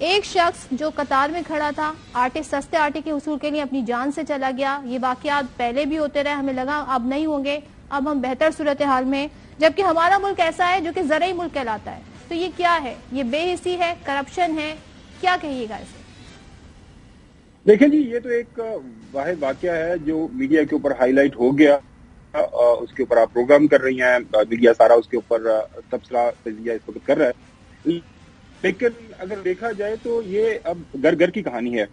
ایک شخص جو قطار میں کھڑا تھا سستے آٹے کے حصول کے لیے اپنی جان سے چلا گیا. یہ واقعات پہلے بھی ہوتے رہے, ہمیں لگا اب نہیں ہوں گے, اب ہم بہتر صورتحال میں, جبکہ ہمارا ملک ایسا ہے جو کہ زرعی ملک کہلاتا ہے. تو یہ کیا ہے؟ یہ بے حسی ہے, کرپشن ہے, کیا کہیے گا اسے؟ دیکھیں جی, یہ تو ایک واحد واقعہ ہے جو میڈیا کے اوپر ہائی لائٹ ہو گیا, اس کے اوپر آپ پروگرام کر رہی ہیں, میڈیا سارا اس کے اوپر تبصرہ تجزیہ اس وقت کر رہا ہے. لیکن اگر دیکھا جائے تو یہ اب گھر گھر کی کہانی ہے.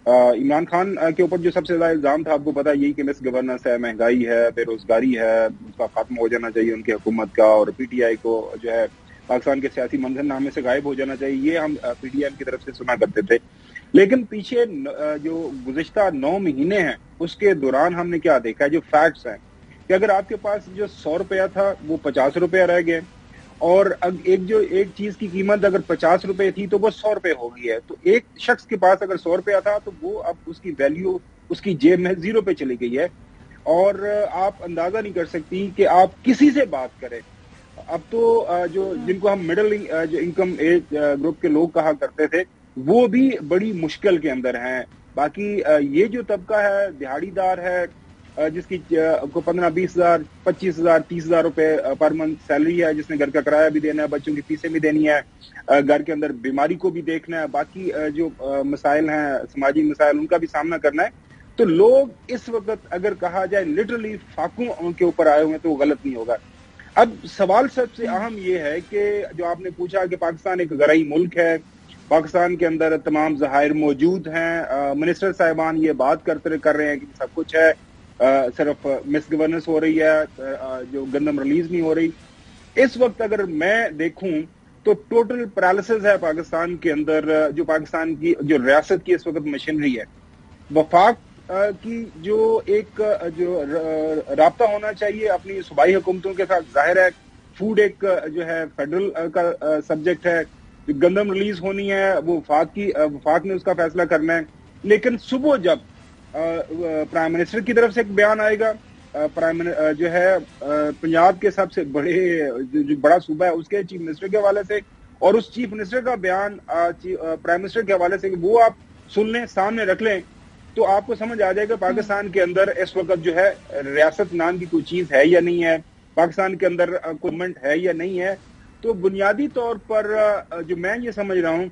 عمران خان کے اوپر جو سب سے زیادہ الزام تھا, آپ کو پتا یہی کہ مس گورننس ہے, مہنگائی ہے, بے روزگاری ہے, اس کا خاتمہ ہو جانا چاہیے ان کی حکومت کا, اور پی ٹی آئی کو جو ہے پاکستان کے سیاسی منظر نامے سے غائب ہو جانا چاہیے, یہ ہم پی ٹی آئی کی طرف سے سنا کرتے تھے. لیکن پیچھے جو گزشتہ 9 مہینے ہیں اس کے دوران ہم نے کیا دیکھا ہے, جو فیکٹس ہیں کہ اگر آپ کے پاس جو 100 روپیہ تھا وہ 50 روپیہ رہ گئے, اور ایک چیز کی قیمت اگر 50 روپے تھی تو وہ 100 روپے ہو گئی ہے. تو ایک شخص کے پاس اگر 100 روپیہ تھا تو وہ اب اس کی ویلیو اس کی جیب میں 0 پہ چلی گئی ہے, اور آپ اندازہ نہیں کر سکتی کہ آپ کسی سے بات کریں. اب تو جو جن کو ہم مڈل جو انکم ایج گروپ کے لوگ کہا کرتے تھے وہ بھی بڑی مشکل کے اندر ہیں. باقی یہ جو طبقہ ہے دہاڑی دار ہے, جس کی کو 15-20 ہزار 25 ہزار 30 ہزار روپے پر منتھ سیلری ہے, جس نے گھر کا کرایہ بھی دینا ہے, بچوں کی فیسیں بھی دینی ہے, گھر کے اندر بیماری کو بھی دیکھنا ہے, باقی جو مسائل ہیں سماجی مسائل ان کا بھی سامنا کرنا ہے. تو لوگ اس وقت اگر کہا جائے لٹرلی فاقوں کے اوپر آئے ہوئے تو وہ غلط نہیں ہوگا. اب سوال سب سے اہم یہ ہے کہ جو آپ نے پوچھا کہ پاکستان ایک زرعی ملک ہے, پاکستان کے اندر تمام ذخائر موجود ہیں, منسٹر صاحبان یہ بات کر رہے ہیں کہ سب کچھ ہے, صرف مس گورننس ہو رہی ہے, جو گندم ریلیز نہیں ہو رہی. اس وقت اگر میں دیکھوں تو ٹوٹل پیرالسس ہے پاکستان کے اندر. جو پاکستان کی جو ریاست کی اس وقت مشینری ہے, وفاق کی جو ایک جو رابطہ ہونا چاہیے اپنی صوبائی حکومتوں کے ساتھ, ظاہر ہے فوڈ ایک جو ہے فیڈرل کا سبجیکٹ ہے, جو گندم ریلیز ہونی ہے وہ وفاق نے اس کا فیصلہ کرنا ہے. لیکن صبح جب پرائم منسٹر کی طرف سے ایک بیان آئے گا, جو ہے پنجاب کے سب سے جو بڑا صوبہ ہے اس کے چیف منسٹر کے حوالے سے, اور اس چیف منسٹر کا بیان پرائم منسٹر کے حوالے سے وہ آپ سن لیں, سامنے رکھ لیں, تو آپ کو سمجھ آ جائے گا پاکستان کے اندر اس وقت جو ہے ریاست نام کی کوئی چیز ہے یا نہیں ہے, پاکستان کے اندر گورنمنٹ ہے یا نہیں ہے. تو بنیادی طور پر جو میں یہ سمجھ رہا ہوں,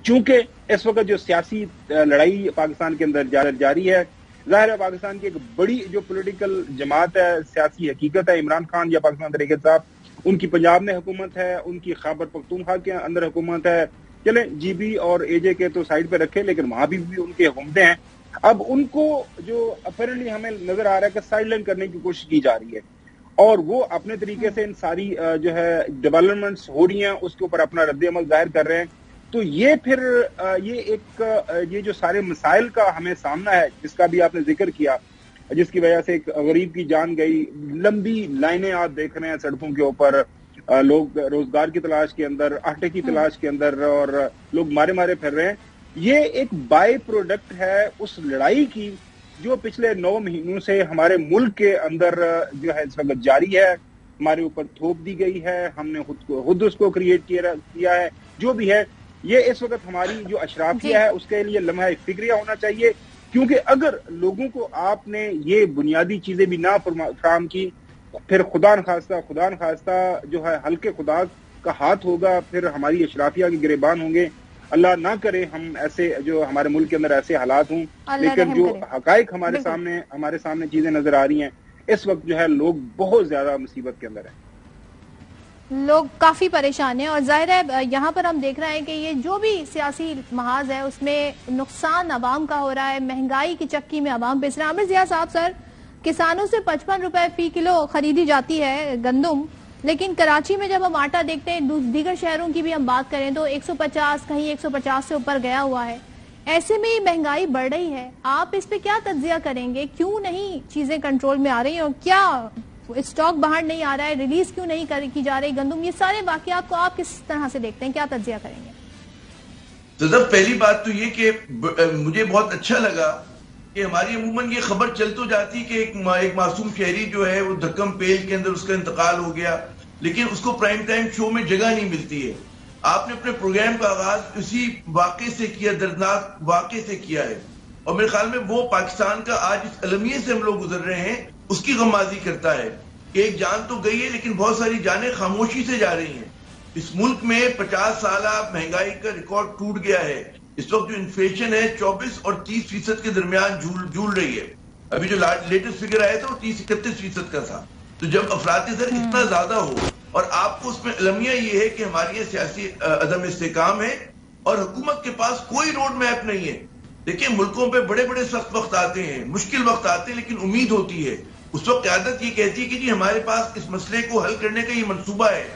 چونکہ اس وقت جو سیاسی لڑائی پاکستان کے اندر جاری ہے, ظاہر ہے پاکستان کی ایک بڑی جو پولیٹیکل جماعت ہے, سیاسی حقیقت ہے, عمران خان یا پاکستان تحریک انصاف, ان کی پنجاب میں حکومت ہے, ان کی خیبر پختونخوا کے اندر حکومت ہے. چلیں جی بی اور اے جے کے تو سائڈ پہ رکھے, لیکن وہاں بھی ان کی حکومتیں ہیں. اب ان کو جو اپیرنٹلی ہمیں نظر آ رہا ہے کہ سائڈ لائن کرنے کی کوشش کی جا رہی ہے, اور وہ اپنے طریقے سے ان ساری جو ہے ڈیولپمنٹس ہو رہی ہیں اس کے اوپر اپنا رد عمل ظاہر کر رہے ہیں. تو یہ پھر یہ جو سارے مسائل کا ہمیں سامنا ہے, جس کا بھی آپ نے ذکر کیا, جس کی وجہ سے ایک غریب کی جان گئی, لمبی لائنیں آپ دیکھ رہے ہیں سڑکوں کے اوپر, لوگ روزگار کی تلاش کے اندر, آٹے کی تلاش کے اندر, اور لوگ مارے پھر رہے ہیں. یہ ایک بائی پروڈکٹ ہے اس لڑائی کی جو پچھلے 9 مہینوں سے ہمارے ملک کے اندر جو ہے اس وقت جاری ہے, ہمارے اوپر تھوپ دی گئی ہے, ہم نے خود اس کو کریٹ کیا ہے. جو بھی ہے یہ اس وقت ہماری جو اشرافیہ ہے اس کے لیے لمحہ فکریہ ہونا چاہیے, کیونکہ اگر لوگوں کو آپ نے یہ بنیادی چیزیں بھی نہ فراہم کی, پھر خدا نخواستہ جو ہے ہلکے خدا کا ہاتھ ہوگا, پھر ہماری اشرافیہ کے گریبان ہوں گے. اللہ نہ کرے ہم ایسے جو ہمارے ملک کے اندر ایسے حالات ہوں, لیکن جو حقائق ہمارے سامنے چیزیں نظر آ رہی ہیں اس وقت جو ہے لوگ بہت زیادہ مصیبت کے اندر ہیں, لوگ کافی پریشان ہیں. اور ظاہر ہے یہاں پر ہم دیکھ رہے ہیں کہ یہ جو بھی سیاسی محاذ ہے اس میں نقصان عوام کا ہو رہا ہے, مہنگائی کی چکی میں عوام پس رہے ہیں. عامر ضیاء صاحب, سر کسانوں سے 55 روپے فی کلو خریدی جاتی ہے گندم, لیکن کراچی میں جب ہم آٹا دیکھتے ہیں, دیگر شہروں کی بھی ہم بات کریں تو 150 کہیں 150 سے اوپر گیا ہوا ہے. ایسے میں مہنگائی بڑھ رہی ہے, آپ اس پہ کیا تجزیہ کریں گے؟ کیوں نہیں چیزیں کنٹرول میں آ رہی ہیں, اور کیا اسٹاک باہر نہیں آ رہا ہے, ریلیز کیوں نہیں کی جا رہی گندم؟ یہ سارے واقعات کو آپ کس طرح سے دیکھتے ہیں, کیا تجزیہ کریں گے؟ تو پہلی بات تو یہ کہ مجھے بہت اچھا لگا کہ ہماری عموماً یہ خبر چل تو جاتی کہ ایک معصوم شہری جو ہے وہ دھکم پیل کے اندر اس کا انتقال ہو گیا, لیکن اس کو پرائم ٹائم شو میں جگہ نہیں ملتی ہے. آپ نے اپنے پروگرام کا آغاز اسی واقعے سے کیا، دردناک واقعے سے کیا ہے، اور میرے خیال میں وہ پاکستان کا آج اس المیے سے ہم لوگ گزر رہے ہیں اس کی غمازی کرتا ہے کہ ایک جان تو گئی ہے لیکن بہت ساری جانیں خاموشی سے جا رہی ہیں۔ اس ملک میں 50 سالہ مہنگائی کا ریکارڈ ٹوٹ گیا ہے۔ اس وقت جو انفلیشن ہے 24 اور 30% کے درمیان جھول رہی ہے۔ ابھی جو لیٹسٹ فگر آیا تھا وہ 30-31% کا تھا۔ تو جب افراطی زر اتنا زیادہ ہو اور آپ کو اس میں المیہ یہ ہے کہ ہماری سیاسی عدم استحکام ہے اور حکومت کے پاس کوئی روڈ میپ نہیں ہے۔ دیکھیں ملکوں پہ بڑے بڑے سخت وقت آتے ہیں، مشکل وقت آتے ہیں، لیکن امید ہوتی ہے۔ اس وقت قیادت یہ کہتی ہے کہ جی ہمارے پاس اس مسئلے کو حل کرنے کا یہ منصوبہ ہے،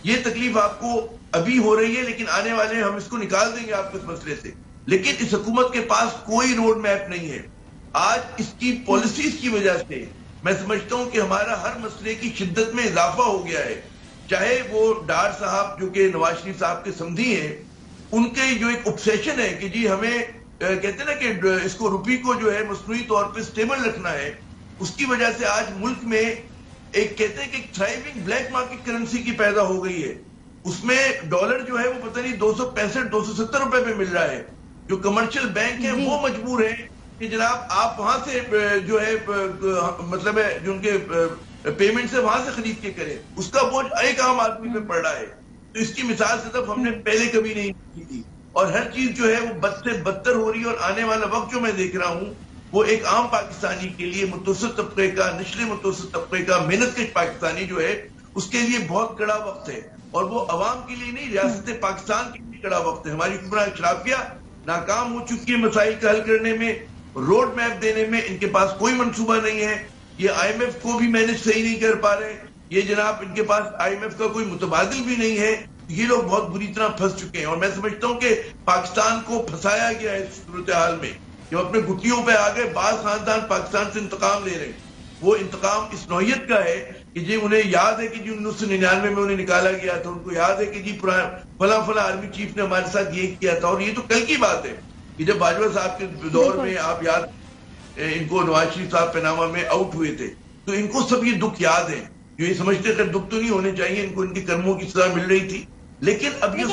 یہ تکلیف آپ کو ابھی ہو رہی ہے لیکن آنے والے ہم اس کو نکال دیں گے آپ کو اس مسئلے سے۔ لیکن اس حکومت کے پاس کوئی روڈ میپ نہیں ہے۔ آج اس کی پالیسیز کی وجہ سے میں سمجھتا ہوں کہ ہمارا ہر مسئلے کی شدت میں اضافہ ہو گیا ہے۔ چاہے وہ ڈار صاحب جو کہ نواز شریف صاحب کے سمدھی ہیں، ان کے جو ایک اوبسیشن ہے کہ جی ہمیں کہتے ہیں نا کہ اس کو روپی کو جو ہے مصنوعی طور پہ سٹیبل رکھنا ہے، اس کی وجہ سے آج ملک میں ایک کہتے ہیں کہ ایک تھرائیونگ بلیک مارکیٹ کرنسی کی پیدا ہو گئی ہے۔ اس میں ڈالر جو ہے وہ پتہ نہیں 265-270 روپے پہ مل رہا ہے۔ جو کمرشل بینک ہیں وہ مجبور ہیں کہ جناب آپ وہاں سے جو ہے مطلب ہے جو ان کے پیمنٹ سے وہاں سے خرید کے کریں، اس کا بوجھ ایک عام آدمی پہ پڑ رہا ہے۔ تو اس کی مثال صرف ہم نے پہلے کبھی نہیں کی تھی، اور ہر چیز جو ہے وہ بد سے بدتر ہو رہی ہے۔ اور آنے والا وقت جو میں دیکھ رہا ہوں وہ ایک عام پاکستانی کے لیے، متوسط طبقے کا، نچلے متوسط طبقے کا، محنت کش پاکستانی جو ہے اس کے لیے بہت کڑا وقت ہے، اور وہ عوام کے لیے نہیں، ریاست پاکستان کے لیے کڑا وقت ہے۔ ہماری حکمران اشرافیہ ناکام ہو چکی ہے مسائل کا حل کرنے میں، روڈ میپ دینے میں ان کے پاس کوئی منصوبہ نہیں ہے۔ یہ آئی ایم ایف کو بھی مینج صحیح نہیں کر پا رہے، یہ جناب ان کے پاس آئی ایم ایف کا کوئی متبادل بھی نہیں ہے۔ یہ لوگ بہت بری طرح پھنس چکے ہیں، اور میں سمجھتا ہوں کہ پاکستان کو پھنسایا گیا ہے اس صورتحال میں، کہ اپنے گٹھیوں پہ آ گئے۔ بعض خاندان پاکستان سے انتقام لے رہے ہیں، وہ انتقام اس نوعیت کا ہے کہ جی انہیں یاد ہے کہ جی 1999 میں انہیں نکالا گیا تھا، ان کو یاد ہے کہ جی فلاں آرمی چیف نے ہمارے ساتھ یہ کیا تھا۔ اور یہ تو کل کی بات ہے کہ جب باجوہ صاحب کے دور میں آپ یاد ان کو نواز شریف صاحب پیناما میں آؤٹ ہوئے تھے، تو ان کو سب یہ دکھ یاد ہے، جو یہ سمجھتے کہ دکھ تو نہیں ہونے چاہیے، ان کو ان کے کرموں کی سزا مل رہی تھی، لیکن اب یہ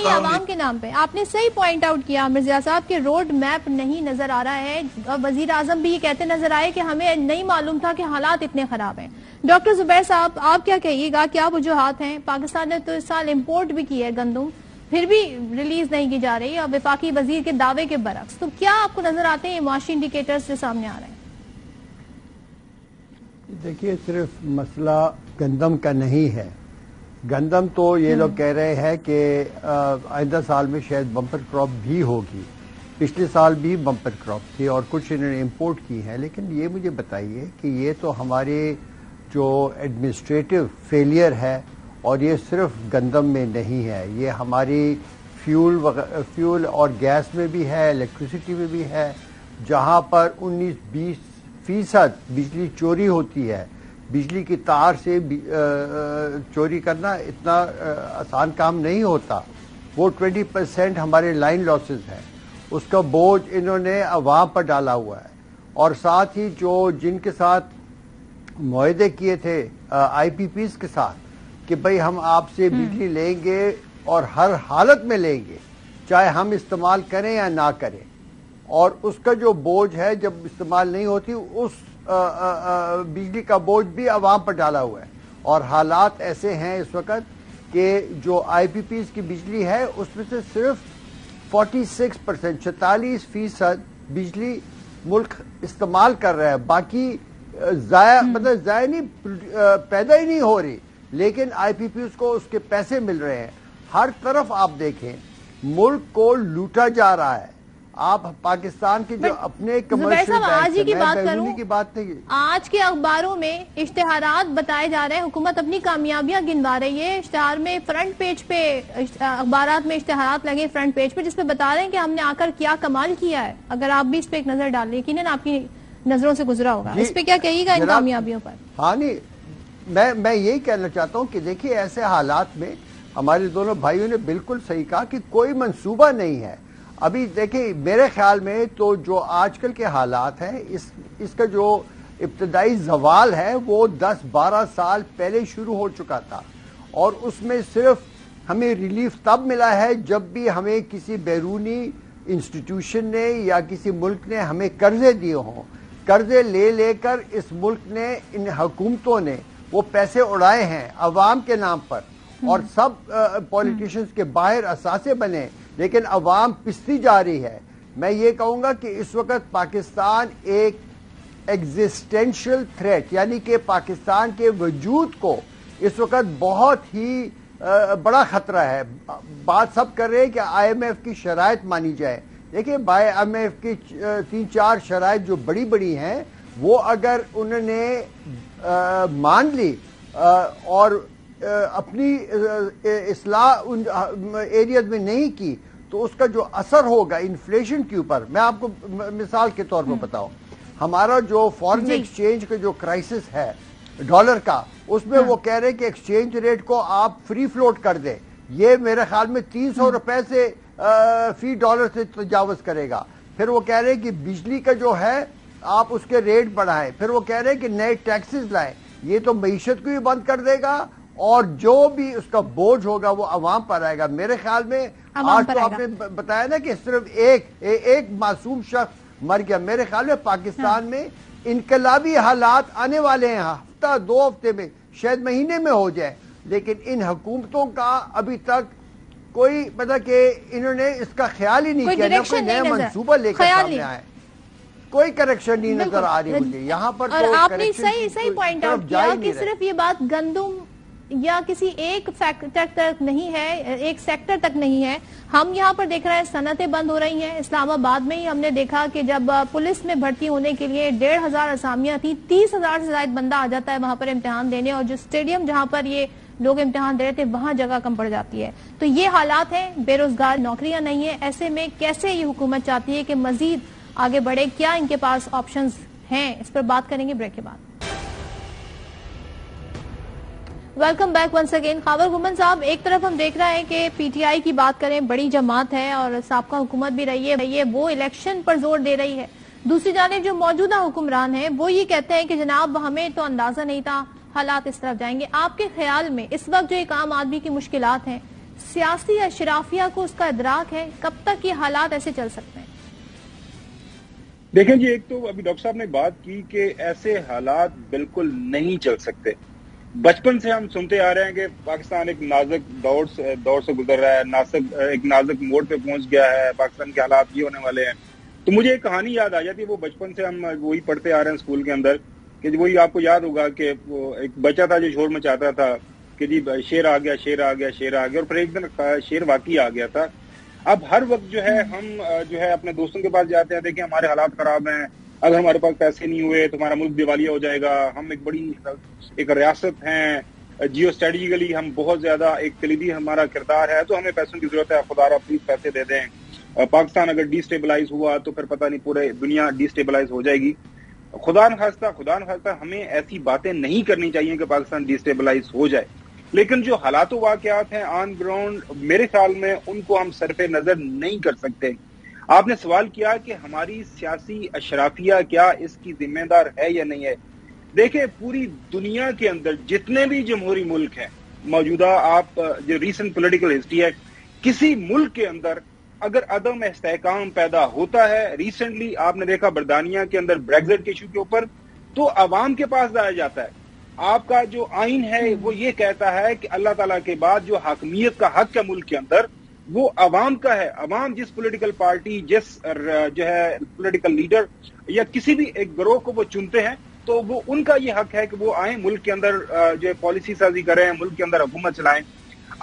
عوام کے نام پہ آپ نے صحیح پوائنٹ آؤٹ کیا مرزا صاحب کہ روڈ میپ نہیں نظر آ رہا ہے۔ وزیر اعظم بھی یہ کہتے نظر آئے کہ ہمیں نہیں معلوم تھا کہ حالات اتنے خراب ہیں۔ ڈاکٹر زبیر صاحب آپ کیا کہیے گا، کیا وجوہات ہیں؟ پاکستان نے تو اس سال امپورٹ بھی کی ہے گندم، پھر بھی ریلیز نہیں کی جا رہی، اور وفاقی وزیر کے دعوے کے برعکس، تو کیا آپ کو نظر آتے ہیں یہ معاشی انڈیکیٹرز جو سامنے آ رہے ہیں؟ دیکھیے صرف مسئلہ گندم کا نہیں ہے۔ گندم تو یہ لوگ کہہ رہے ہیں کہ آئندہ سال میں شاید بمپر کراپ بھی ہوگی، پچھلے سال بھی بمپر کراپ تھی اور کچھ انہوں نے امپورٹ کی ہے۔ لیکن یہ مجھے بتائیے کہ یہ تو ہمارے جو ایڈمنسٹریٹو فیلئر ہے، اور یہ صرف گندم میں نہیں ہے، یہ ہماری فیول اور گیس میں بھی ہے، الیکٹریسٹی میں بھی ہے، جہاں پر 19-20% بجلی چوری ہوتی ہے۔ بجلی کی تار سے چوری کرنا اتنا آسان کام نہیں ہوتا۔ وہ 20% ہمارے لائن لاسز ہیں، اس کا بوجھ انہوں نے عوام پر ڈالا ہوا ہے۔ اور ساتھ ہی جو جن کے ساتھ معاہدے کیے تھے آئی پی پیز کے ساتھ کہ بھئی ہم آپ سے بجلی لیں گے اور ہر حالت میں لیں گے، چاہے ہم استعمال کریں یا نہ کریں، اور اس کا جو بوجھ ہے جب استعمال نہیں ہوتی اس بجلی کا بوجھ بھی عوام پر ڈالا ہوا ہے۔ اور حالات ایسے ہیں اس وقت کہ جو آئی پی پیز کی بجلی ہے اس میں سے صرف 46% بجلی ملک استعمال کر رہا ہے، باقی ضائع نہیں، پیدا ہی نہیں ہو رہی، لیکن آئی پی پیز کو اس کے پیسے مل رہے ہیں۔ ہر طرف آپ دیکھیں ملک کو لوٹا جا رہا ہے۔ آپ پاکستان کے جو اپنے کمرشل آج ہی کی بات کروں، کی بات نہیں، آج کے اخباروں میں اشتہارات بتائے جا رہے ہیں، حکومت اپنی کامیابیاں گنوا رہی ہے۔ اشتہار میں فرنٹ پیج پہ، اخبارات میں اشتہارات لگے فرنٹ پیج پہ جس میں بتا رہے ہیں کہ ہم نے آ کر کیا کمال کیا ہے۔ اگر آپ بھی اس پہ ایک نظر ڈال لیں، یقیناً آپ کی نظروں سے گزرا ہوگا، اس پہ کیا کہیے گا ان کامیابیوں پر؟ ہاں نہیں، میں یہی کہنا چاہتا ہوں کہ دیکھیے ایسے حالات میں ہمارے دونوں بھائیوں نے بالکل صحیح کہا کہ کوئی منصوبہ نہیں ہے۔ ابھی دیکھیں میرے خیال میں تو جو آج کل کے حالات ہیں اس کا جو ابتدائی زوال ہے وہ 10-12 سال پہلے شروع ہو چکا تھا، اور اس میں صرف ہمیں ریلیف تب ملا ہے جب بھی ہمیں کسی بیرونی انسٹیٹیوشن نے یا کسی ملک نے ہمیں قرضے دیے ہوں. قرضے لے لے کر اس ملک نے، ان حکومتوں نے وہ پیسے اڑائے ہیں عوام کے نام پر، اور سب پولیٹیشنز کے باہر اثاثے بنے، لیکن عوام پستی جا رہی ہے. میں یہ کہوں گا کہ اس وقت پاکستان ایک ایگزسٹینشل تھریٹ، یعنی کہ پاکستان کے وجود کو اس وقت بہت ہی بڑا خطرہ ہے. بات سب کر رہے ہیں کہ آئی ایم ایف کی شرائط مانی جائے. دیکھیں آئی ایم ایف کی 3-4 شرائط جو بڑی بڑی ہیں، وہ اگر انہوں نے مان لی اور اپنی اصلاح ان ایریاز میں نہیں کی، تو اس کا جو اثر ہوگا انفلیشن کے اوپر، میں آپ کو مثال کے طور پر بتاؤں، ہمارا جو فارن ایکسچینج کا جو کرائسس ہے ڈالر کا، اس میں وہ کہہ رہے کہ ایکسچینج ریٹ کو آپ فری فلوٹ کر دیں. یہ میرے خیال میں 300 روپے سے فی ڈالر سے تجاوز کرے گا. پھر وہ کہہ رہے کہ بجلی کا جو ہے آپ اس کے ریٹ بڑھائیں. پھر وہ کہہ رہے کہ نئے ٹیکسز لائیں. یہ تو معیشت کو بھی بند کر دے گا اور جو بھی اس کا بوجھ ہوگا وہ عوام پر آئے گا. میرے خیال میں آج تو آپ نے بتایا نا کہ صرف ایک معصوم شخص مر گیا. میرے خیال میں پاکستان میں انقلابی حالات آنے والے ہیں، ہفتہ 2 ہفتے میں، شاید مہینے میں ہو جائے. لیکن ان حکومتوں کا ابھی تک کوئی مطلب کہ انہوں نے اس کا خیال ہی نہیں کیا، نہ کوئی نیا منصوبہ لے کر سامنے آئے. کوئی کریکشن نہیں نظر آ رہی مجھے یہاں پر. اور آپ نے صحیح پوائنٹ آؤٹ کیا کہ صرف یہ بات گندم یا کسی ایک فیکٹر تک نہیں ہے، ایک سیکٹر تک نہیں ہے. ہم یہاں پر دیکھ رہے ہیں صنعتیں بند ہو رہی ہیں. اسلام آباد میں ہی ہم نے دیکھا کہ جب پولیس میں بھرتی ہونے کے لیے 1,500 اسامیاں تھیں، 30,000 سے زائد بندہ آ جاتا ہے وہاں پر امتحان دینے، اور جو اسٹیڈیم جہاں پر یہ لوگ امتحان دے رہے تھے وہاں جگہ کم پڑ جاتی ہے. تو یہ حالات ہیں، بے روزگار، نوکریاں نہیں ہیں. ایسے میں کیسے یہ حکومت چاہتی ہے کہ مزید آگے بڑھے؟ کیا ان کے پاس آپشنز ہیں؟ اس پر بات کریں گے بریک کے بعد. Welcome back once again. Khawar Ghumman صاحب، ایک طرف ہم دیکھ رہے ہیں کہ پی ٹی آئی کی بات کریں، بڑی جماعت ہے اور سابقہ حکومت بھی رہی ہے، وہ الیکشن پر زور دے رہی ہے. دوسری جانب جو موجودہ حکمران ہیں وہ یہ کہتے ہیں کہ جناب ہمیں تو اندازہ نہیں تھا حالات اس طرف جائیں گے. آپ کے خیال میں اس وقت جو ایک عام آدمی کی مشکلات ہیں، سیاسی اشرافیہ کو اس کا ادراک ہے؟ کب تک یہ حالات ایسے چل سکتے ہیں؟ دیکھیں جی، ایک تو ابھی ڈاکٹر صاحب نے بات کی کہ ایسے حالات بالکل نہیں چل سکتے. بچپن سے ہم سنتے آ رہے ہیں کہ پاکستان ایک نازک دور سے گزر رہا ہے، ایک نازک موڑ پہ پہنچ گیا ہے، پاکستان کے حالات یہ ہونے والے ہیں. تو مجھے ایک کہانی یاد آ جاتی ہے، وہ بچپن سے ہم وہی پڑھتے آ رہے ہیں اسکول کے اندر، کہ وہی آپ کو یاد ہوگا کہ وہ ایک بچہ تھا جو شور مچاتا تھا کہ جی شیر آ گیا، شیر آ گیا، شیر آ گیا، اور پھر ایک دن شیر واقعی آ گیا تھا. اب ہر وقت جو ہے ہم جو ہے اپنے دوستوں کے پاس جاتے ہیں، دیکھیں ہمارے حالات خراب ہیں، اگر ہمارے پاس پیسے نہیں ہوئے تو ہمارا ملک دیوالیہ ہو جائے گا، ہم ایک بڑی ایک ریاست ہیں، جیو اسٹریٹجیکلی ہم بہت زیادہ ایک کلیدی ہمارا کردار ہے، تو ہمیں پیسوں کی ضرورت ہے، خدا را پلیز پیسے دے دیں. پاکستان اگر ڈی اسٹیبلائز ہوا تو پھر پتہ نہیں پورے دنیا ڈی اسٹیبلائز ہو جائے گی. خدا نخواستہ ہمیں ایسی باتیں نہیں کرنی چاہیے کہ پاکستان ڈی اسٹیبلائز ہو جائے. لیکن جو حالات و واقعات ہیں آن گراؤنڈ، میرے خیال میں ان کو ہم صرف نظر نہیں کر سکتے. آپ نے سوال کیا کہ ہماری سیاسی اشرافیہ کیا اس کی ذمہ دار ہے یا نہیں ہے. دیکھیں پوری دنیا کے اندر جتنے بھی جمہوری ملک ہیں موجودہ، آپ جو ریسنٹ پولیٹیکل ہسٹری ہے، کسی ملک کے اندر اگر عدم استحکام پیدا ہوتا ہے، ریسنٹلی آپ نے دیکھا برطانیہ کے اندر بریگزٹ کے ایشو کے اوپر، تو عوام کے پاس لایا جاتا ہے. آپ کا جو آئین ہے وہ یہ کہتا ہے کہ اللہ تعالیٰ کے بعد جو حاکمیت کا حق ہے ملک کے اندر وہ عوام کا ہے. عوام جس پولیٹیکل پارٹی، جس جو ہے پولیٹیکل لیڈر یا کسی بھی ایک گروہ کو وہ چنتے ہیں، تو وہ ان کا یہ حق ہے کہ وہ آئیں ملک کے اندر جو پالیسی سازی کریں، ملک کے اندر حکومت چلائیں.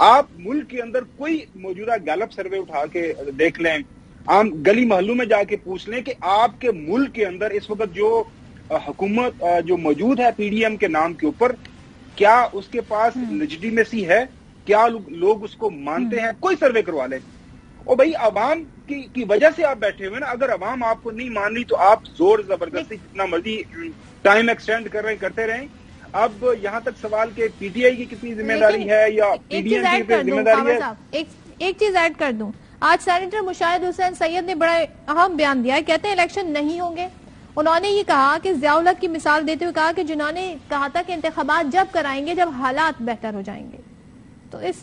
آپ ملک کے اندر کوئی موجودہ گیلپ سروے اٹھا کے دیکھ لیں، عام گلی محلوں میں جا کے پوچھ لیں کہ آپ کے ملک کے اندر اس وقت جو حکومت جو موجود ہے پی ڈی ایم کے نام کے اوپر، کیا اس کے پاس لیجیٹیمیسی ہے، کیا لوگ اس کو مانتے ہیں؟ کوئی سروے کروا لیں. اور بھائی عوام کی وجہ سے آپ بیٹھے ہوئے نا، اگر عوام آپ کو نہیں مان رہی تو آپ زور زبردستی جتنا مرضی ٹائم ایکسٹینڈ کرتے رہیں. اب یہاں تک سوال کہ پی ٹی آئی کی کتنی ذمہ داری ہے یا پی ڈی ایم کی کتنی ذمہ داری ہے. ایک چیز ایڈ کر دوں، آج سینیٹر مشاہد حسین سید نے بڑا اہم بیان دیا ہے. کہتے ہیں الیکشن نہیں ہوں گے. انہوں نے یہ کہا کہ ضیاء الحق کی مثال دیتے ہوئے کہا کہ جنہوں نے کہا تھا کہ انتخابات جب کرائیں گے جب حالات بہتر ہو جائیں گے. تو اس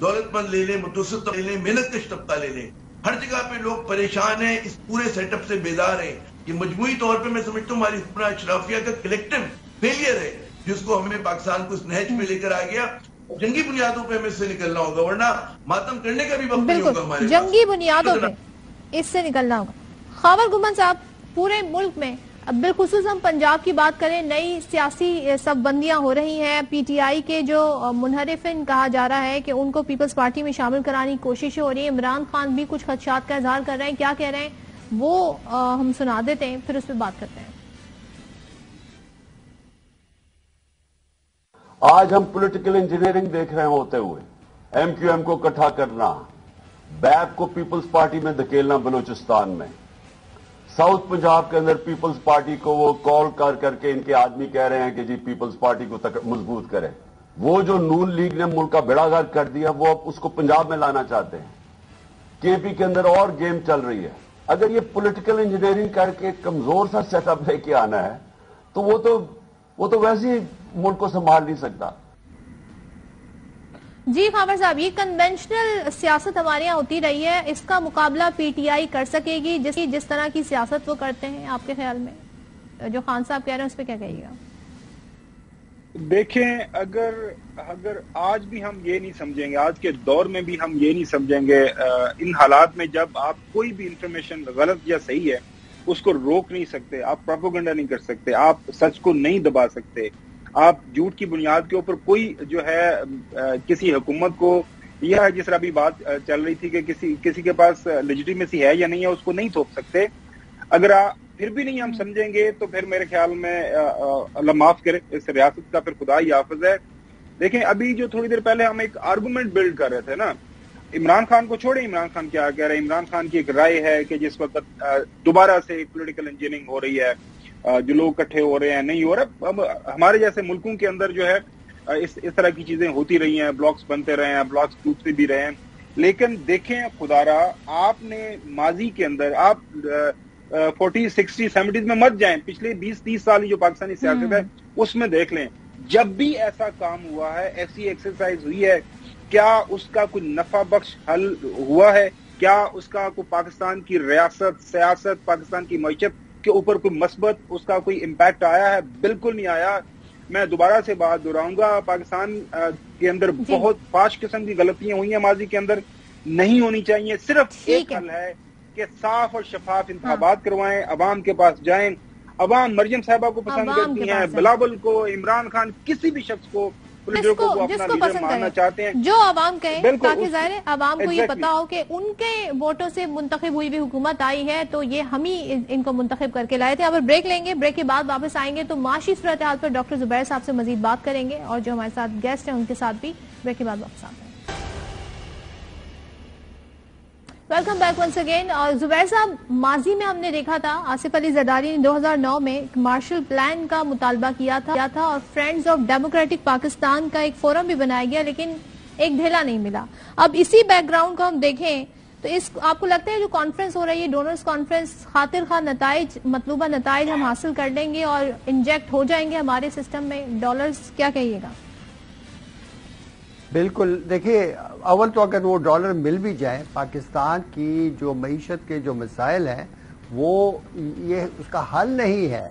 دولت مند لے لیں, متوسط لے لیں, محنت کش طبقہ لے لیں, ہر جگہ پہ لوگ پریشان ہیں, اس پورے سیٹ اپ سے بیدار ہیں. یہ مجموعی طور پہ میں سمجھتا ہوں ہماری حکمراں اشرافیہ کا کلیکٹیو فیلئر ہے, جس کو ہمیں پاکستان کو اس نہج پہ لے کر آ گیا. جنگی بنیادوں پہ ہمیں اس سے نکلنا ہوگا, ورنہ ماتم کرنے کا بھی وقت نہیں ہوگا ہمارے پاس. جنگی بنیادوں پہ اس سے نکلنا ہوگا. خاور گمان صاحب, پورے ملک میں بالخصوص ہم پنجاب کی بات کریں, نئی سیاسی سب بندیاں ہو رہی ہیں. پی ٹی آئی کے جو منحرفین کہا جا رہا ہے کہ ان کو پیپلز پارٹی میں شامل کرانے کی کوششیں ہو رہی ہیں. عمران خان بھی کچھ خدشات کا اظہار کر رہے ہیں, کیا کہہ رہے ہیں وہ ہم سنا دیتے ہیں, پھر اس پہ بات کرتے ہیں. آج ہم پولیٹیکل انجینئرنگ دیکھ رہے ہوتے ہوئے, ایم کیو ایم کو اکٹھا کرنا, بیپ کو پیپلز پارٹی میں دھکیلنا بلوچستان میں, ساؤتھ پنجاب کے اندر پیپلز پارٹی کو وہ کال کر کے ان کے آدمی کہہ رہے ہیں کہ جی پیپلز پارٹی کو مضبوط کرے. وہ جو نون لیگ نے ملک کا بیڑا غرق کر دیا, وہ اب اس کو پنجاب میں لانا چاہتے ہیں. کے پی کے اندر اور گیم چل رہی ہے. اگر یہ پولیٹیکل انجینئرنگ کر کے کمزور سا سیٹ اپ لے کے آنا ہے تو وہ تو ویسے ہی ملک کو سنبھال نہیں سکتا. جی خاور صاحب, یہ کنونشنل سیاست ہمارے یہاں ہوتی رہی ہے, اس کا مقابلہ پی ٹی آئی کر سکے گی جس طرح کی سیاست وہ کرتے ہیں؟ آپ کے خیال میں جو خان صاحب کہہ رہے ہیں اس پہ کیا کہیے گا؟ دیکھیں, اگر آج بھی ہم یہ نہیں سمجھیں گے, آج کے دور میں بھی ہم یہ نہیں سمجھیں گے, ان حالات میں جب آپ کوئی بھی انفارمیشن غلط یا صحیح ہے اس کو روک نہیں سکتے, آپ پروپیگنڈا نہیں کر سکتے, آپ سچ کو نہیں دبا سکتے, آپ جھوٹ کی بنیاد کے اوپر کوئی جو ہے کسی حکومت کو, یا جس طرح بھی بات چل رہی تھی کہ کسی کے پاس لیجیٹیمیسی ہے یا نہیں ہے, اس کو نہیں تھوپ سکتے. اگر پھر بھی نہیں ہم سمجھیں گے تو پھر میرے خیال میں اللہ معاف کرے, اس ریاست کا پھر خدا ہی حافظ ہے. دیکھیں, ابھی جو تھوڑی دیر پہلے ہم ایک آرگومنٹ بلڈ کر رہے تھے نا, عمران خان کو چھوڑیں, عمران خان کیا کہہ رہے ہیں. عمران خان کی ایک رائے ہے کہ جس وقت دوبارہ سے ایک پولیٹیکل انجینئرنگ ہو رہی ہے, جو لوگ اکٹھے ہو رہے ہیں, نہیں ہو رہا. اب ہمارے جیسے ملکوں کے اندر جو ہے اس طرح کی چیزیں ہوتی رہی ہیں, بلاکس بنتے رہے ہیں, بلاکس ٹوٹتے بھی رہے ہیں. لیکن دیکھیں خدارا, آپ نے ماضی کے اندر آپ 40s 60s 70s میں مت جائیں, پچھلے 20-30 سال جو پاکستانی سیاست ہے اس میں دیکھ لیں, جب بھی ایسا کام ہوا ہے, ایسی ایکسرسائز ہوئی ہے, کیا اس کا کوئی نفع بخش حل ہوا ہے؟ کیا اس کا کوئی پاکستان کی ریاست, سیاست, پاکستان کی معیشت کے اوپر کوئی مثبت اس کا کوئی امپیکٹ آیا ہے؟ بالکل نہیں آیا. میں دوبارہ سے بات دہراؤں گا, پاکستان کے اندر بہت فاش قسم کی غلطیاں ہوئی ہیں ماضی کے اندر, نہیں ہونی چاہیے. صرف ایک حل ہے کہ صاف اور شفاف انتخابات کروائیں, عوام کے پاس جائیں. عوام مریم صاحبہ کو پسند کرتی ہیں, بلاول کو, عمران خان, کسی بھی شخص کو, جس کو پسند کریں, جو عوام کہیں, تاکہ ظاہر ہے عوام کو یہ پتا ہو کہ ان کے ووٹوں سے منتخب ہوئی حکومت آئی ہے تو یہ ہم ہی ان کو منتخب کر کے لائے تھے. اب بریک لیں گے, بریک کے بعد واپس آئیں گے تو معاشی صورتحال پر ڈاکٹر زبیر صاحب سے مزید بات کریں گے, اور جو ہمارے ساتھ گیسٹ ہیں ان کے ساتھ بھی. بریک کے بعد واپس آتے ہیں. Welcome back once again. Zubair صاحب, ماضی میں ہم نے دیکھا تھا آصف علی زرداری نے 2009 میں ایک مارشل پلان کا مطالبہ کیا تھا اور فرینڈز آف ڈیموکریٹک پاکستان کا ایک فورم بھی بنایا گیا, لیکن ایک ڈھیلا نہیں ملا. اب اسی بیک گراؤنڈ کو ہم دیکھیں تو آپ کو لگتا ہے جو کانفرنس ہو رہی ہے, ڈونرز کانفرنس, خاطر خواہ نتائج, مطلوبہ نتائج ہم حاصل کر لیں گے اور انجیکٹ ہو جائیں گے ہمارے سسٹم میں ڈالرز, کیا کہیے گا؟ بالکل. دیکھیے, اول تو اگر وہ ڈالر مل بھی جائے, پاکستان کی جو معیشت کے جو مسائل ہیں وہ یہ اس کا حل نہیں ہے.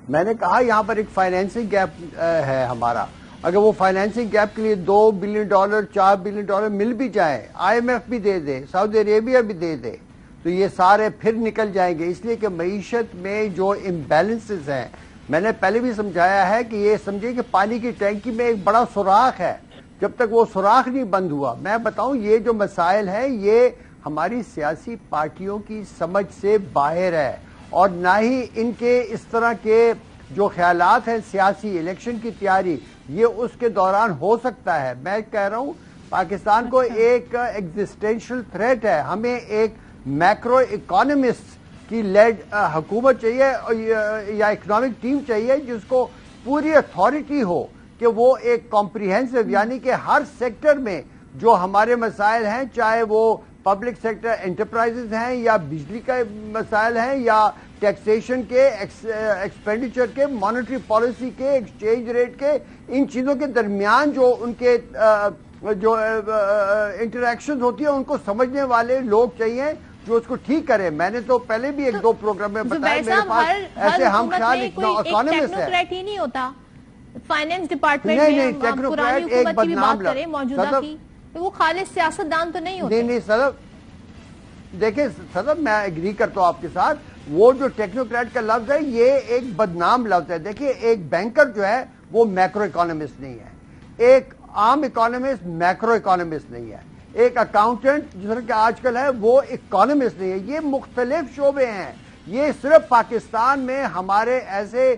میں نے کہا یہاں پر ایک فائنینسنگ گیپ ہے ہمارا. اگر وہ فائنینسنگ گیپ کے لیے $2 بلین 4 بلین مل بھی جائے, آئی ایم ایف بھی دے دے, سعودی عربیہ بھی دے دے, تو یہ سارے پھر نکل جائیں گے. اس لیے کہ معیشت میں جو امبیلنسز ہیں, میں نے پہلے بھی سمجھایا ہے کہ یہ سمجھے کہ پانی کی ٹینکی میں ایک بڑا سوراخ ہے, جب تک وہ سوراخ نہیں بند ہوا. میں بتاؤں, یہ جو مسائل ہیں یہ ہماری سیاسی پارٹیوں کی سمجھ سے باہر ہے, اور نہ ہی ان کے اس طرح کے جو خیالات ہیں سیاسی الیکشن کی تیاری, یہ اس کے دوران ہو سکتا ہے. میں کہہ رہا ہوں پاکستان کو ایک ایگزسٹینشل تھریٹ ہے. ہمیں ایک میکرو اکانومسٹ کی لیڈ حکومت چاہیے یا اکنامک ٹیم چاہیے جس کو پوری اتھارٹی ہو کہ وہ ایک کمپریہنسو, یعنی کہ ہر سیکٹر میں جو ہمارے مسائل ہیں, چاہے وہ پبلک سیکٹر انٹرپرائزز ہیں یا بجلی کے مسائل ہیں یا ٹیکسیشن کے, ایکسپینڈیچر کے, مانیٹری پالیسی کے, ایکسچینج ریٹ کے, ان چیزوں کے درمیان جو ان کے جو انٹریکشن ہوتی ہے ان کو سمجھنے والے لوگ چاہیے جو اس کو ٹھیک کرے. میں نے تو پہلے بھی 1-2 پروگرام میں بتایا میرے پاس ایسے ہم خیال اکانومسٹ ہے. ٹیکنوکریٹ ہی نہیں ہوتا فائنینس ڈپارٹمنٹ نہیں میں. ٹیکنوکریٹ ایک بدنام کریں موجودہ کی وہ خالص سیاستدان تو نہیں ہوتے. نہیں صدر دیکھیں صدر میں ایگری کرتا ہوں آپ کے ساتھ. وہ جو ٹیکنوکریٹ کا لفظ ہے یہ ایک بدنام لفظ ہے. دیکھیں ایک بینکر جو ہے وہ میکرو اکانومسٹ نہیں ہے, ایک عام اکانومسٹ میکرو اکانومسٹ نہیں ہے, ایک اکاؤنٹنٹ جس طرح کہ آج کل ہے وہ اکانومسٹ نہیں ہے. یہ مختلف شعبے ہیں. یہ صرف پاکستان میں ہمارے ایسے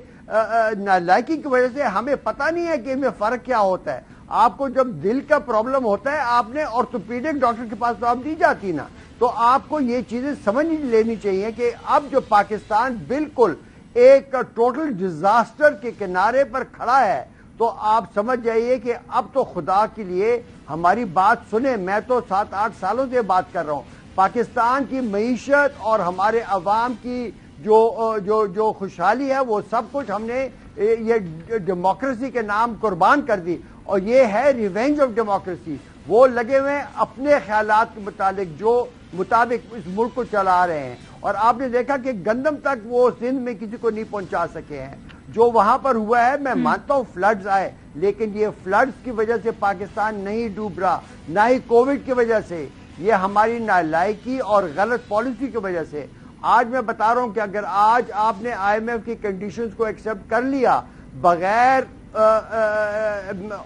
نالائکی کی وجہ سے ہمیں پتہ نہیں ہے کہ ان میں فرق کیا ہوتا ہے. آپ کو جب دل کا پرابلم ہوتا ہے آپ نے آرتھوپیڈک ڈاکٹر کے پاس تو آپ دی جاتی نا. تو آپ کو یہ چیزیں سمجھ لینی چاہیے کہ اب جو پاکستان بالکل ایک ٹوٹل ڈیزاسٹر کے کنارے پر کھڑا ہے تو آپ سمجھ جائیے کہ اب تو خدا کے لیے ہماری بات سنیں. میں تو 7-8 سالوں سے بات کر رہا ہوں. پاکستان کی معیشت اور ہمارے عوام کی جو خوشحالی ہے وہ سب کچھ ہم نے یہ ڈیموکریسی کے نام قربان کر دی, اور یہ ہے ریونج آف ڈیموکریسی. وہ لگے ہوئے اپنے خیالات کے متعلق جو مطابق اس ملک کو چلا رہے ہیں. اور آپ نے دیکھا کہ گندم تک وہ سندھ میں کسی کو نہیں پہنچا سکے ہیں. جو وہاں پر ہوا ہے میں مانتا ہوں فلڈز آئے, لیکن یہ فلڈز کی وجہ سے پاکستان نہیں ڈوب رہا, نہ ہی کووڈ کی وجہ سے. یہ ہماری نالائکی اور غلط پالیسی کی وجہ سے. آج میں بتا رہا ہوں کہ اگر آج آپ نے IMF کی کنڈیشنز کو ایکسپٹ کر لیا بغیر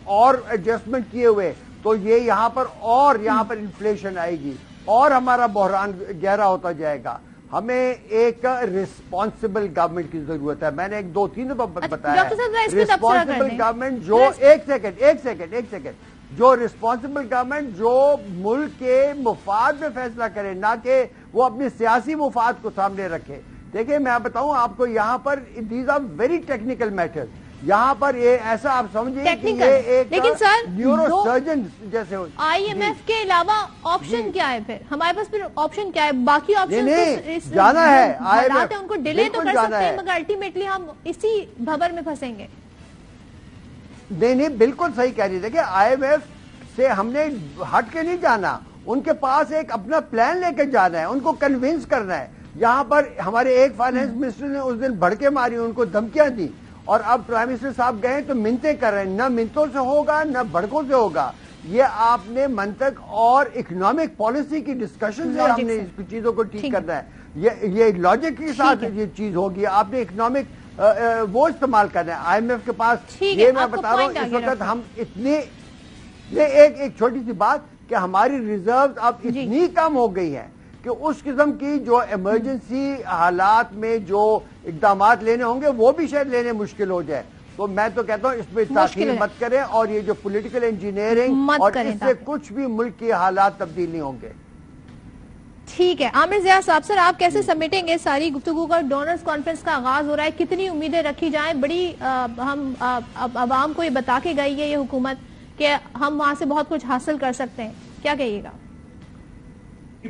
اور ایڈجسٹمنٹ کیے ہوئے تو یہ یہاں پر انفلیشن آئے گی اور ہمارا بحران گہرا ہوتا جائے گا. ہمیں ایک ریسپانسبل گورنمنٹ کی ضرورت ہے. میں نے 2-3 دفعہ بتایا ریسپانسبل گورنمنٹ جو ایک سیکنڈ جو ریسپانسبل گورنمنٹ جو ملک کے مفاد میں فیصلہ کرے, نہ کہ وہ اپنے سیاسی مفاد کو سامنے رکھے. دیکھیں میں بتاؤں آپ کو یہاں پر these are very technical matters. یہاں پر یہ ایسا آپ سمجھیں کہ یہ ایک نیورو سرجن جیسے IMF کے علاوہ آپشن کیا ہے, پھر ہمارے پاس پھر آپشن کیا ہے؟ باقی آپشن جانا ہے ان کو ڈیلے تو کر سکتے ہیں مگر الٹیمیٹلی ہم اسی بھبر میں پھنسیں گے. نہیں بالکل صحیح کہہ رہی ہے. دیکھیں IMF سے ہم نے ہٹ کے نہیں جانا, ان کے پاس ایک اپنا پلان لے کے جانا ہے, ان کو کنونس کرنا ہے. یہاں پر ہمارے ایک فائنانس منسٹر نے اس دن بھڑکے ماری, ان کو دھمکیاں دی, اور اب پرائم منسٹر صاحب گئے تو منتیں کر رہے ہیں. نہ منتوں سے ہوگا نہ بھڑکوں سے ہوگا. یہ آپ نے منطق اور اکنامک پالیسی کی ڈسکشن سے ہم نے اس چیزوں کو ٹھیک کرنا ہے. یہ لاجک کے ساتھ یہ چیز ہوگی. آپ نے اکنامک وہ استعمال کرنا ہے. IMF کے پاس یہ میں بتا رہا ہوں اس وقت ہم اتنے ایک چھوٹی سی بات کہ ہماری ریزروز اب اتنی کم ہو گئی ہیں کہ اس قسم کی جو ایمرجنسی حالات میں جو اقدامات لینے ہوں گے وہ بھی شاید لینے مشکل ہو جائے. تو میں تو کہتا ہوں اس پہ تاخیر مت کریں, اور یہ جو پولیٹیکل انجینئرنگ اور اس سے کچھ بھی ملک کے حالات تبدیل نہیں ہوں گے. ٹھیک ہے عامر ضیاء صاحب, سر آپ کیسے سمیٹیں گے ساری گفتگو کا؟ ڈونرز کانفرنس کا آغاز ہو رہا ہے, کتنی امیدیں رکھی جائیں؟ بڑی ہم عوام کو یہ بتا کے گئی ہے یہ حکومت کہ ہم وہاں سے بہت کچھ حاصل کر سکتے ہیں, کیا کہیے گا؟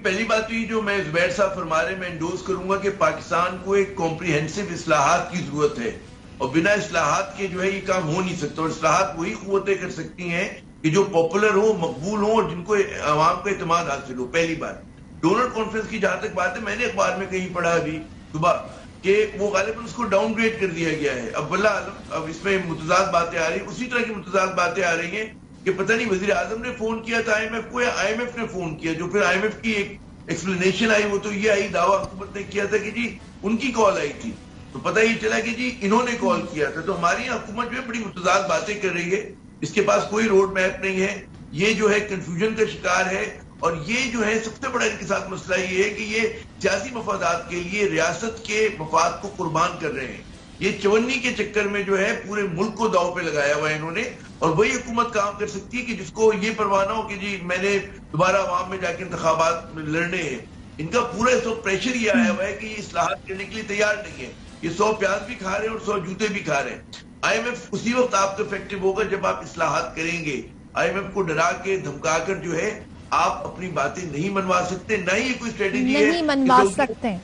پہلی بات تو یہ جو میں زبیر صاحب فرما رہے میں انڈوز کروں گا کہ پاکستان کو ایک کمپریہنسو اصلاحات کی ضرورت ہے, اور بنا اصلاحات کے جو ہے یہ کام ہو نہیں سکتا. اور اصلاحات وہی قوتیں کر سکتی ہیں کہ جو پاپولر ہوں, مقبول ہوں, اور جن کو عوام کا اعتماد حاصل ہو. پہلی بات. ڈونر کانفرنس کی جہاں تک بات ہے, میں نے اخبار میں کہیں پڑھا ابھی صبح کہ وہ غالباً اس کو ڈاؤن گریڈ کر دیا گیا ہے. اب واللہ عالم, اب اس میں متضاد باتیں آ رہی ہیں, اسی طرح کی متضاد باتیں آ رہی ہیں کہ پتہ نہیں وزیر اعظم نے فون کیا تھا IMF کو یا IMF نے فون کیا. جو پھر IMF کی ایک ایکسپلینیشن آئی وہ تو یہ آئی, دعویٰ حکومت نے کیا تھا کہ جی ان کی کال آئی تھی, تو پتہ یہ چلا کہ جی انہوں نے کال کیا تھا. تو ہماری حکومت جو ہے بڑی متضاد باتیں کر رہی ہے, اس کے پاس کوئی روڈ میپ نہیں ہے. یہ جو ہے کنفیوژن کا شکار ہے, اور یہ جو ہے سب سے بڑا ان کے ساتھ مسئلہ یہ ہے کہ یہ سیاسی مفادات کے لیے ریاست کے مفاد کو قربان کر رہے ہیں. یہ چونی کے چکر میں جو ہے پورے ملک کو داؤ پہ لگایا ہوا ہے انہوں نے, اور وہی حکومت کام کر سکتی ہے کہ جس کو یہ پرواہ نہ ہو کہ جی میں نے دوبارہ عوام میں جا کے انتخابات لڑنے ہیں. ان کا پورا اس وقت پریشر یہ آیا ہوا ہے کہ یہ اصلاحات کرنے کے لیے تیار نہیں ہے. یہ 100 پیاز بھی کھا رہے ہیں اور 100 جوتے بھی کھا رہے ہیں. IMF اسی وقت آپ کو افیکٹو ہوگا جب آپ اصلاحات کریں گے. IMF کو ڈرا کے دھمکا کر جو ہے آپ اپنی باتیں نہیں منوا سکتے, نہ ہی کوئی اسٹریٹجی ہے. نہیں منوا سکتے.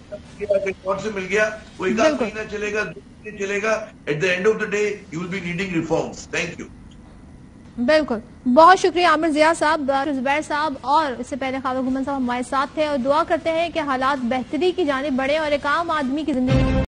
کون سے مل گیا وہ ایک آدھ مہینہ چلے گا, 2 مہینے چلے گا. At the end of the day you will be needing reforms. Thank you. بالکل، بہت شکریہ عامر ضیاء صاحب، زبیر صاحب اور اس سے پہلے خالد گھمن صاحب ہمارے ساتھ تھے، اور دعا کرتے ہیں کہ حالات بہتری کی جانب بڑھے اور ایک عام آدمی کی زندگی